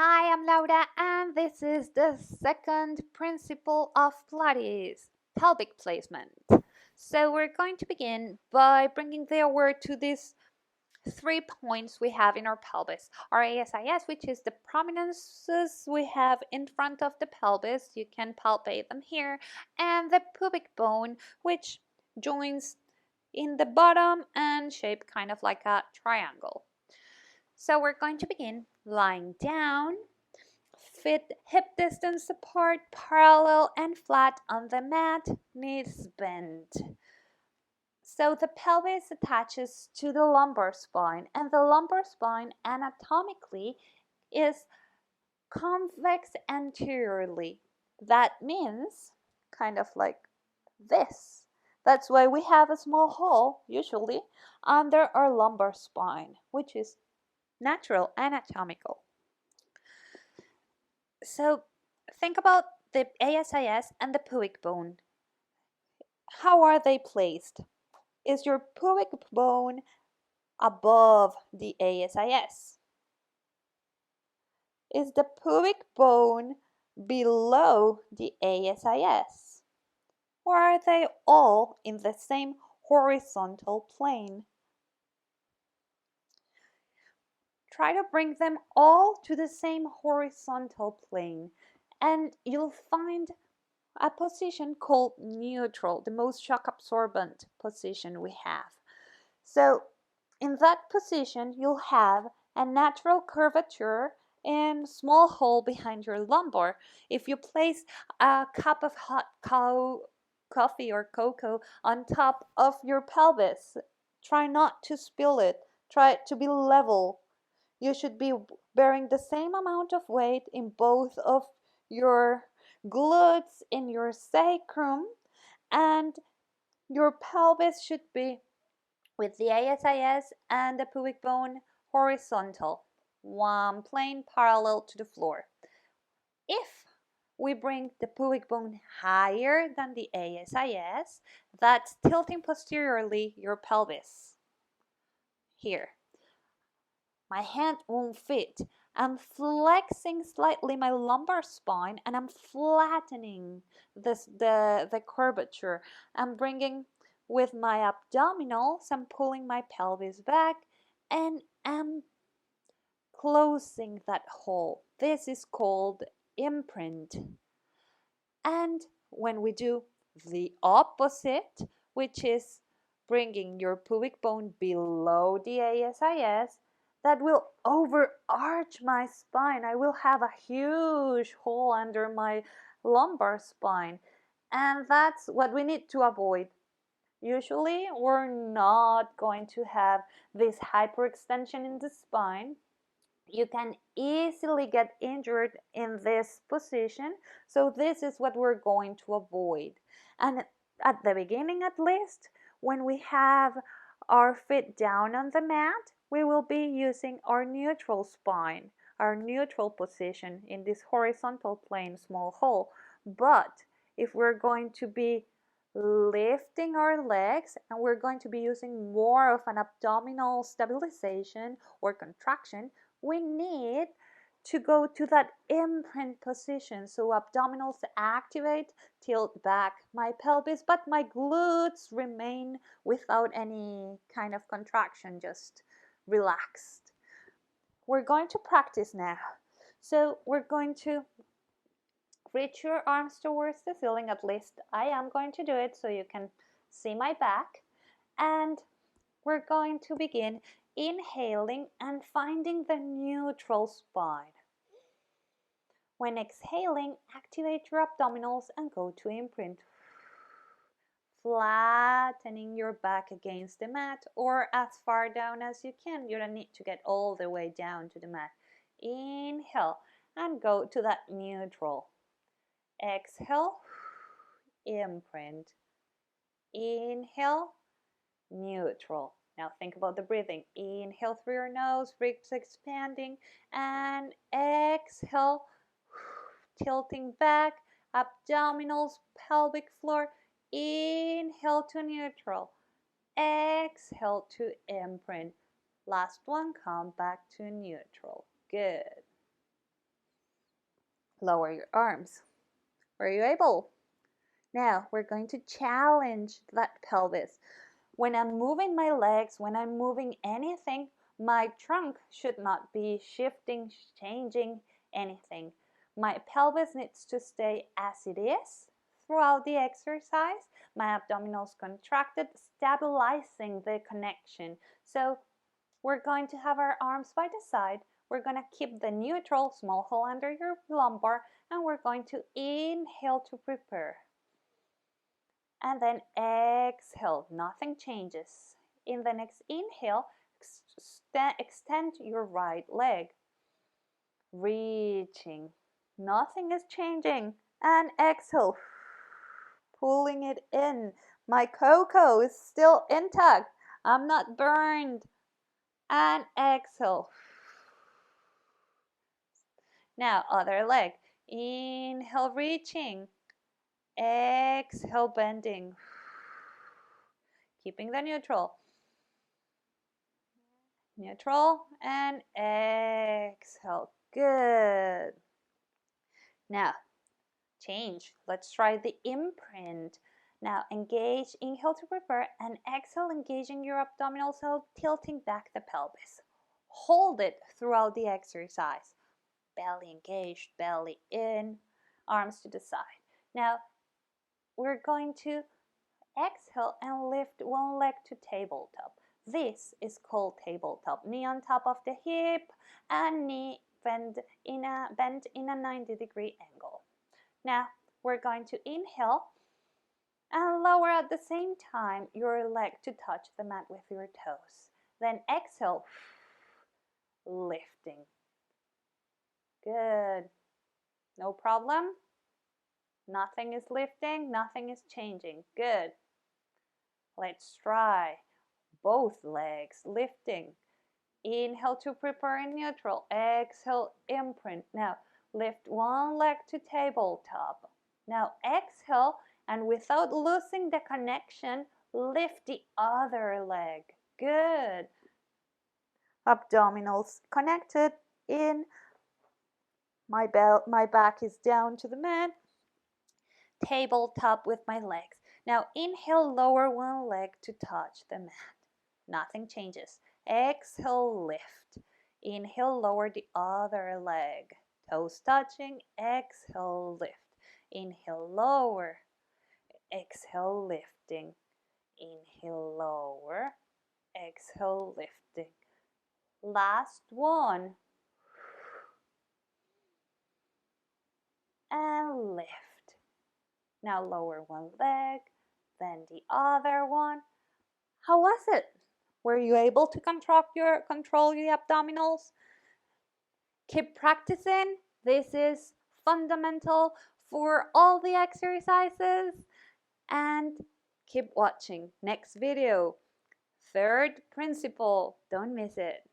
Hi, I'm Laura, and this is the second principle of Pilates, pelvic placement. So, we're going to begin by bringing the aware to these 3 points we have in our pelvis. Our ASIS, which is the prominences we have in front of the pelvis, you can palpate them here, and the pubic bone, which joins in the bottom and shaped kind of like a triangle. So, we're going to begin lying down. Feet hip distance apart, parallel and flat on the mat, knees bent. So the pelvis attaches to the lumbar spine, and the lumbar spine anatomically is convex anteriorly. That means kind of like this. That's why we have a small hole, usually, under our lumbar spine, which is natural anatomical. So think about the ASIS and the pubic bone. How are they placed? Is your pubic bone above the ASIS? Is the pubic bone below the ASIS? Or are they all in the same horizontal plane? Try to bring them all to the same horizontal plane, and you'll find a position called neutral, the most shock absorbent position we have. So in that position, you'll have a natural curvature and small hole behind your lumbar. If you place a cup of hot coffee or cocoa on top of your pelvis, try not to spill it. Try it to be level. You should be bearing the same amount of weight in both of your glutes, in your sacrum, and your pelvis should be with the ASIS and the pubic bone horizontal, one plane parallel to the floor. If we bring the pubic bone higher than the ASIS, that's tilting posteriorly your pelvis. Here, my hand won't fit. I'm flexing slightly my lumbar spine and I'm flattening the curvature. I'm bringing with my abdominals, I'm pulling my pelvis back and I'm closing that hole. This is called imprint. And when we do the opposite, which is bringing your pubic bone below the ASIS, that will overarch my spine. I will have a huge hole under my lumbar spine. And that's what we need to avoid. Usually, we're not going to have this hyperextension in the spine. You can easily get injured in this position. So this is what we're going to avoid. And at the beginning, at least, when we have our feet down on the mat, we will be using our neutral spine, our neutral position in this horizontal plane small hole. But if we're going to be lifting our legs and we're going to be using more of an abdominal stabilization or contraction, we need to go to that imprint position. So abdominals activate, tilt back my pelvis, but my glutes remain without any kind of contraction, just relaxed. We're going to practice now. So we're going to reach your arms towards the ceiling. At least I am going to do it so you can see my back. And we're going to begin inhaling and finding the neutral spine. When exhaling, activate your abdominals and go to imprint. Flattening your back against the mat or as far down as you can. You don't need to get all the way down to the mat. Inhale and go to that neutral. Exhale, imprint. Inhale, neutral. Now think about the breathing. Inhale through your nose, ribs expanding, and exhale, tilting back, abdominals, pelvic floor. Inhale to neutral. Exhale to imprint. Last one, come back to neutral. Good. Lower your arms. Were you able? Now we're going to challenge that pelvis. When I'm moving my legs, when I'm moving anything, my trunk should not be shifting, changing anything. My pelvis needs to stay as it is throughout the exercise. My abdominals contracted, stabilizing the connection. So we're going to have our arms by the side. We're going to keep the neutral, small hole under your lumbar, and we're going to inhale to prepare. And then exhale, nothing changes. In the next inhale, extend your right leg, reaching, nothing is changing. And exhale, pulling it in. My coco is still intact, I'm not burned. And exhale. Now other leg, inhale, reaching, exhale, bending, keeping the neutral. Neutral and exhale. Good. Now, change. Let's try the imprint. Now, engage, inhale to prepare, and exhale, engaging your abdominal, so tilting back the pelvis. Hold it throughout the exercise. Belly engaged, belly in, arms to the side. Now, we're going to exhale and lift one leg to tabletop. This is called tabletop. Knee on top of the hip and knee bend in a 90-degree angle. Now we're going to inhale and lower at the same time your leg to touch the mat with your toes. Then exhale, lifting. Good. No problem? Nothing is lifting, nothing is changing. Good. Let's try both legs lifting. Inhale to prepare in neutral. Exhale, imprint. Now lift one leg to tabletop. Now exhale, and without losing the connection, lift the other leg. Good. Abdominals connected in. My back is down to the mat. Tabletop with my legs. Now inhale, lower one leg to touch the mat. Nothing changes. Exhale, lift. Inhale, lower the other leg. Toes touching. Exhale, lift. Inhale, lower. Exhale, lifting. Inhale, lower. Exhale, lifting. Last one. And lift. Now lower one leg, then the other one. How was it? Were you able to control the abdominals? Keep practicing. This is fundamental for all the exercises. And keep watching. Next video. Third principle. Don't miss it.